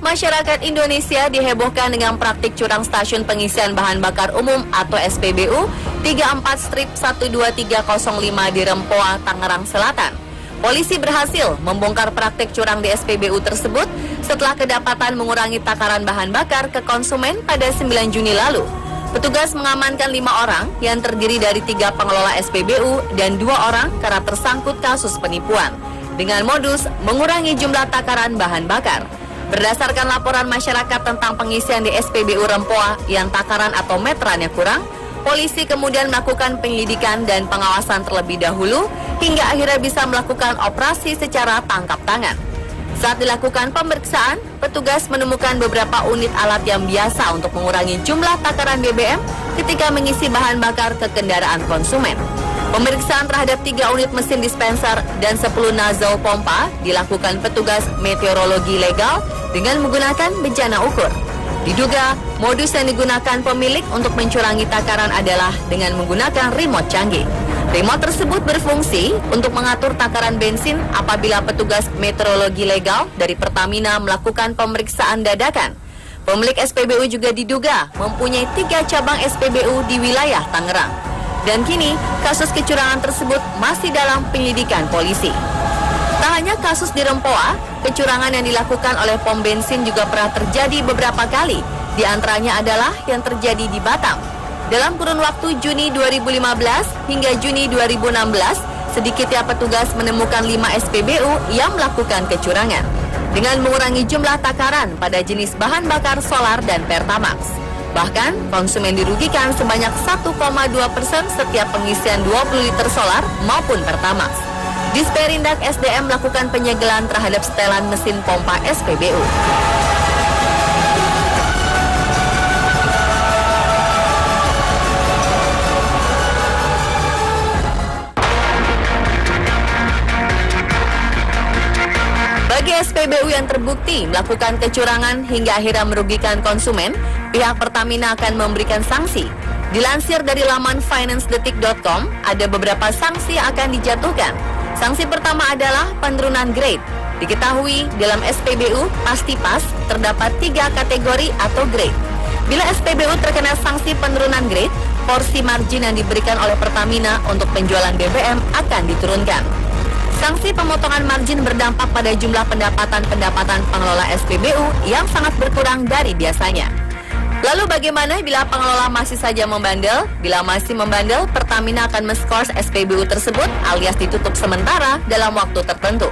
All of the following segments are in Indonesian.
Masyarakat Indonesia dihebohkan dengan praktik curang stasiun pengisian bahan bakar umum atau SPBU 34-12305 di Rempoa, Tangerang Selatan. Polisi berhasil membongkar praktik curang di SPBU tersebut setelah kedapatan mengurangi takaran bahan bakar ke konsumen pada 9 Juni lalu. Petugas mengamankan 5 orang yang terdiri dari 3 pengelola SPBU dan 2 orang karena tersangkut kasus penipuan dengan modus mengurangi jumlah takaran bahan bakar. Berdasarkan laporan masyarakat tentang pengisian di SPBU Rempoa yang takaran atau meterannya kurang, polisi kemudian melakukan penyelidikan dan pengawasan terlebih dahulu hingga akhirnya bisa melakukan operasi secara tangkap tangan. Saat dilakukan pemeriksaan, petugas menemukan beberapa unit alat yang biasa untuk mengurangi jumlah takaran BBM ketika mengisi bahan bakar ke kendaraan konsumen. Pemeriksaan terhadap 3 unit mesin dispenser dan 10 nozzle pompa dilakukan petugas meteorologi legal dengan menggunakan bejana ukur. Diduga, modus yang digunakan pemilik untuk mencurangi takaran adalah dengan menggunakan remote canggih. Remote tersebut berfungsi untuk mengatur takaran bensin apabila petugas meteorologi legal dari Pertamina melakukan pemeriksaan dadakan. Pemilik SPBU juga diduga mempunyai 3 cabang SPBU di wilayah Tangerang. Dan kini, kasus kecurangan tersebut masih dalam penyelidikan polisi. Tak hanya kasus di Rempoa, kecurangan yang dilakukan oleh pom bensin juga pernah terjadi beberapa kali. Di antaranya adalah yang terjadi di Batam. Dalam kurun waktu Juni 2015 hingga Juni 2016, sedikitnya petugas menemukan 5 SPBU yang melakukan kecurangan dengan mengurangi jumlah takaran pada jenis bahan bakar solar dan Pertamax. Bahkan, konsumen dirugikan sebanyak 1,2% setiap pengisian 20 liter solar maupun Pertamax. Disperindak SDM melakukan penyegelan terhadap setelan mesin pompa SPBU. Bagi SPBU yang terbukti melakukan kecurangan hingga akhirnya merugikan konsumen, pihak Pertamina akan memberikan sanksi. Dilansir dari laman financedetik.com, ada beberapa sanksi yang akan dijatuhkan. Sanksi pertama adalah penurunan grade. Diketahui dalam SPBU pasti pas terdapat 3 kategori atau grade. Bila SPBU terkena sanksi penurunan grade, porsi margin yang diberikan oleh Pertamina untuk penjualan BBM akan diturunkan. Sanksi pemotongan margin berdampak pada jumlah pendapatan pengelola SPBU yang sangat berkurang dari biasanya. Lalu bagaimana bila pengelola masih saja membandel? Bila masih membandel, Pertamina akan men-skors SPBU tersebut alias ditutup sementara dalam waktu tertentu.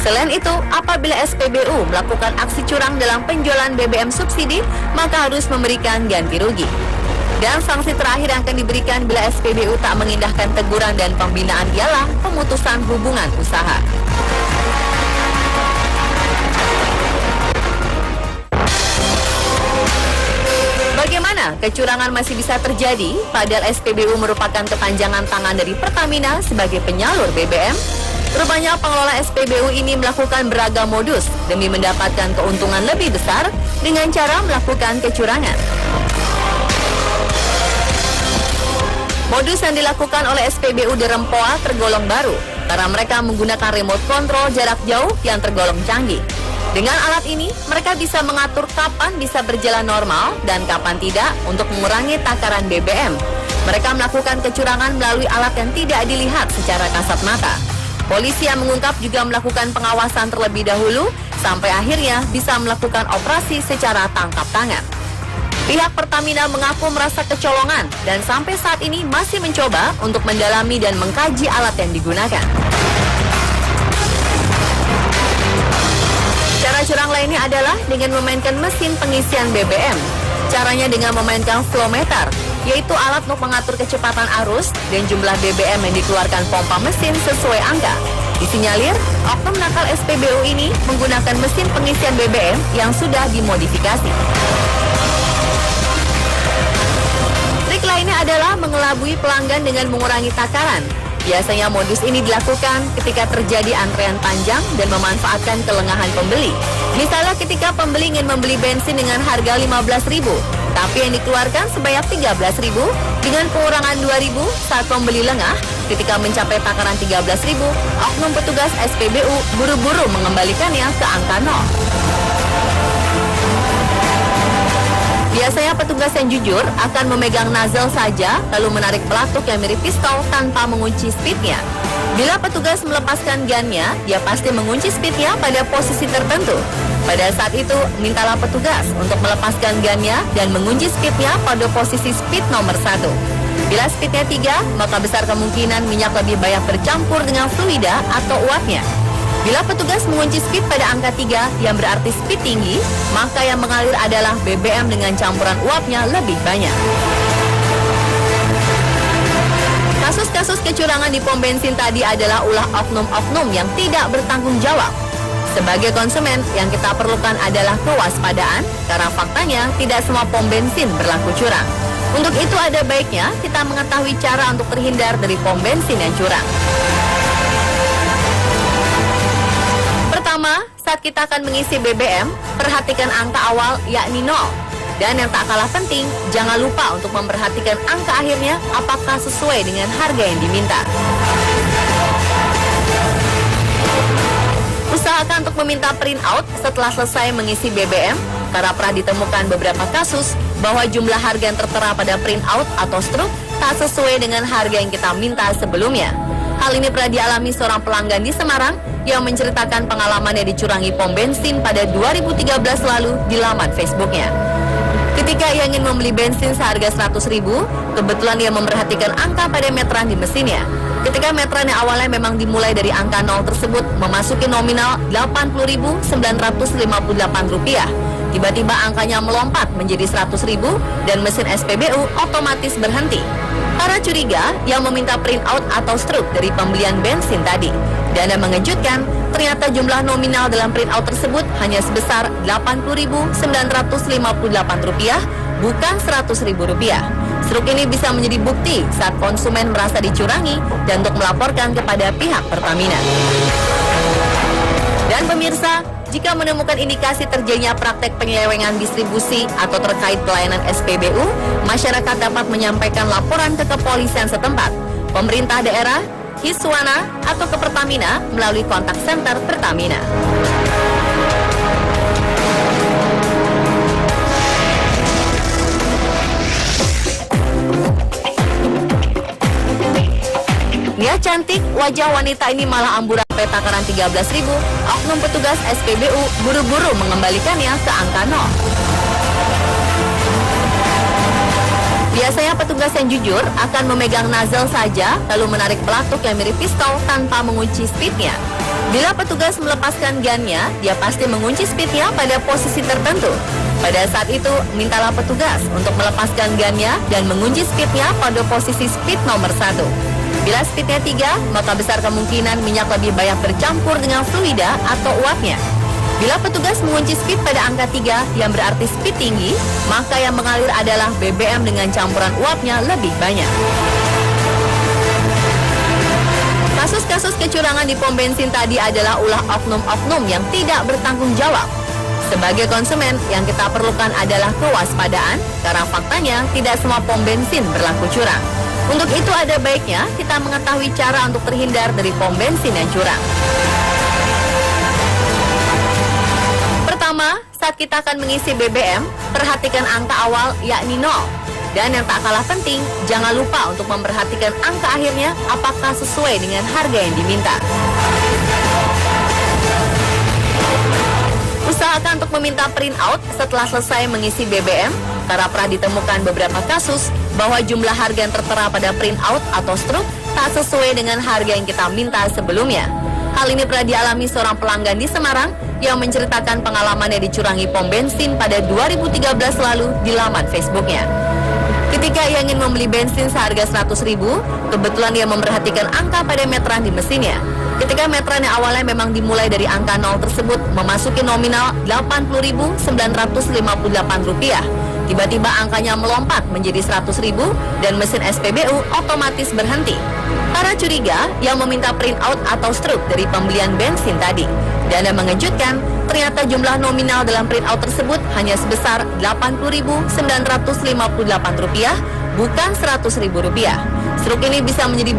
Selain itu, apabila SPBU melakukan aksi curang dalam penjualan BBM subsidi, maka harus memberikan ganti rugi. Dan sanksi terakhir yang akan diberikan bila SPBU tak mengindahkan teguran dan pembinaan ialah pemutusan hubungan usaha. Bagaimana kecurangan masih bisa terjadi padahal SPBU merupakan kepanjangan tangan dari Pertamina sebagai penyalur BBM? Rupanya pengelola SPBU ini melakukan beragam modus demi mendapatkan keuntungan lebih besar dengan cara melakukan kecurangan. Modus yang dilakukan oleh SPBU di Rempoa tergolong baru karena mereka menggunakan remote control jarak jauh yang tergolong canggih. Dengan alat ini, mereka bisa mengatur kapan bisa berjalan normal dan kapan tidak untuk mengurangi takaran BBM. Mereka melakukan kecurangan melalui alat yang tidak dilihat secara kasat mata. Polisi yang mengungkap juga melakukan pengawasan terlebih dahulu sampai akhirnya bisa melakukan operasi secara tangkap tangan. Pihak Pertamina mengaku merasa kecolongan dan sampai saat ini masih mencoba untuk mendalami dan mengkaji alat yang digunakan. Cara curang lainnya adalah dengan memainkan mesin pengisian BBM. Caranya dengan memainkan flowmeter, yaitu alat untuk mengatur kecepatan arus dan jumlah BBM yang dikeluarkan pompa mesin sesuai angka. Disinyalir, oknum nakal SPBU ini menggunakan mesin pengisian BBM yang sudah dimodifikasi. Trik lainnya adalah mengelabui pelanggan dengan mengurangi takaran. Biasanya modus ini dilakukan ketika terjadi antrean panjang dan memanfaatkan kelengahan pembeli. Misalnya ketika pembeli ingin membeli bensin dengan harga Rp15.000, tapi yang dikeluarkan sebanyak Rp13.000 dengan pengurangan Rp2.000 saat pembeli lengah. Ketika mencapai takaran Rp13.000, oknum petugas SPBU buru-buru mengembalikannya ke angka 0. Biasanya petugas yang jujur akan memegang nozzle saja lalu menarik pelatuk yang mirip pistol tanpa mengunci speednya. Bila petugas melepaskan gunnya, dia pasti mengunci speednya pada posisi tertentu. Pada saat itu, mintalah petugas untuk melepaskan gunnya dan mengunci speednya pada posisi speed nomor 1. Bila speednya 3, maka besar kemungkinan minyak lebih banyak bercampur dengan fluida atau uapnya. Bila petugas mengunci speed pada angka 3 yang berarti speed tinggi, maka yang mengalir adalah BBM dengan campuran uapnya lebih banyak. Kasus-kasus kecurangan di pom bensin tadi adalah ulah oknum-oknum yang tidak bertanggung jawab. Sebagai konsumen, yang kita perlukan adalah kewaspadaan, karena faktanya tidak semua pom bensin berlaku curang. Untuk itu ada baiknya kita mengetahui cara untuk terhindar dari pom bensin yang curang. Pertama, saat kita akan mengisi BBM, perhatikan angka awal yakni 0. Dan yang tak kalah penting, jangan lupa untuk memperhatikan angka akhirnya apakah sesuai dengan harga yang diminta. Usahakan untuk meminta printout setelah selesai mengisi BBM, karena pernah ditemukan beberapa kasus bahwa jumlah harga yang tertera pada printout atau struk tak sesuai dengan harga yang kita minta sebelumnya. Hal ini pernah dialami seorang pelanggan di Semarang yang menceritakan pengalamannya dicurangi pom bensin pada 2013 lalu di laman Facebooknya. Ketika ia ingin membeli bensin seharga 100.000, kebetulan ia memperhatikan angka pada meteran di mesinnya. Ketika meteran yang awalnya memang dimulai dari angka 0 tersebut memasuki nominal Rp80.958. Tiba-tiba angkanya melompat menjadi 100.000 dan mesin SPBU otomatis berhenti. Para curiga yang meminta printout atau struk dari pembelian bensin tadi. Dan yang mengejutkan, ternyata jumlah nominal dalam printout tersebut hanya sebesar Rp80.958, bukan Rp100.000. Struk ini bisa menjadi bukti saat konsumen merasa dicurangi dan untuk melaporkan kepada pihak Pertamina. Dan pemirsa, jika menemukan indikasi terjadinya praktek penyelewengan distribusi atau terkait pelayanan SPBU, masyarakat dapat menyampaikan laporan ke kepolisian setempat, pemerintah daerah, Hiswana, atau ke Pertamina melalui kontak center Pertamina. Dia cantik, wajah wanita ini malah amburan takaran 13.000, oknum petugas SPBU buru-buru mengembalikannya ke angka 0. Biasanya petugas yang jujur akan memegang nozzle saja lalu menarik pelatuk yang mirip pistol tanpa mengunci speednya. Bila petugas melepaskan gunnya, dia pasti mengunci speednya pada posisi tertentu. Pada saat itu, mintalah petugas untuk melepaskan gunnya dan mengunci speednya pada posisi speed nomor 1. Bila speednya 3, maka besar kemungkinan minyak lebih banyak bercampur dengan fluida atau uapnya. Bila petugas mengunci speed pada angka 3 yang berarti speed tinggi, maka yang mengalir adalah BBM dengan campuran uapnya lebih banyak. Kasus-kasus kecurangan di pom bensin tadi adalah ulah oknum-oknum yang tidak bertanggung jawab. Sebagai konsumen, yang kita perlukan adalah kewaspadaan, karena faktanya tidak semua pom bensin berlaku curang. Untuk itu ada baiknya kita mengetahui cara untuk terhindar dari pom bensin yang curang. Pertama, saat kita akan mengisi BBM, perhatikan angka awal yakni 0. Dan yang tak kalah penting, jangan lupa untuk memperhatikan angka akhirnya apakah sesuai dengan harga yang diminta. Usahakan untuk meminta printout setelah selesai mengisi BBM, karena pernah ditemukan beberapa kasus bahwa jumlah harga yang tertera pada printout atau struk tak sesuai dengan harga yang kita minta sebelumnya. Hal ini pernah dialami seorang pelanggan di Semarang yang menceritakan pengalamannya dicurangi pom bensin pada 2013 lalu di laman Facebooknya. Ketika ia ingin membeli bensin seharga 100.000, kebetulan ia memperhatikan angka pada meteran di mesinnya. Ketika meteran yang awalnya memang dimulai dari angka 0 tersebut memasuki nominal Rp80.958. Tiba-tiba angkanya melompat menjadi 100.000 dan mesin SPBU otomatis berhenti. Para curiga yang meminta printout atau struk dari pembelian bensin tadi. Dan yang mengejutkan, ternyata jumlah nominal dalam printout tersebut hanya sebesar Rp80.958, bukan Rp100.000. Struk ini bisa menjadi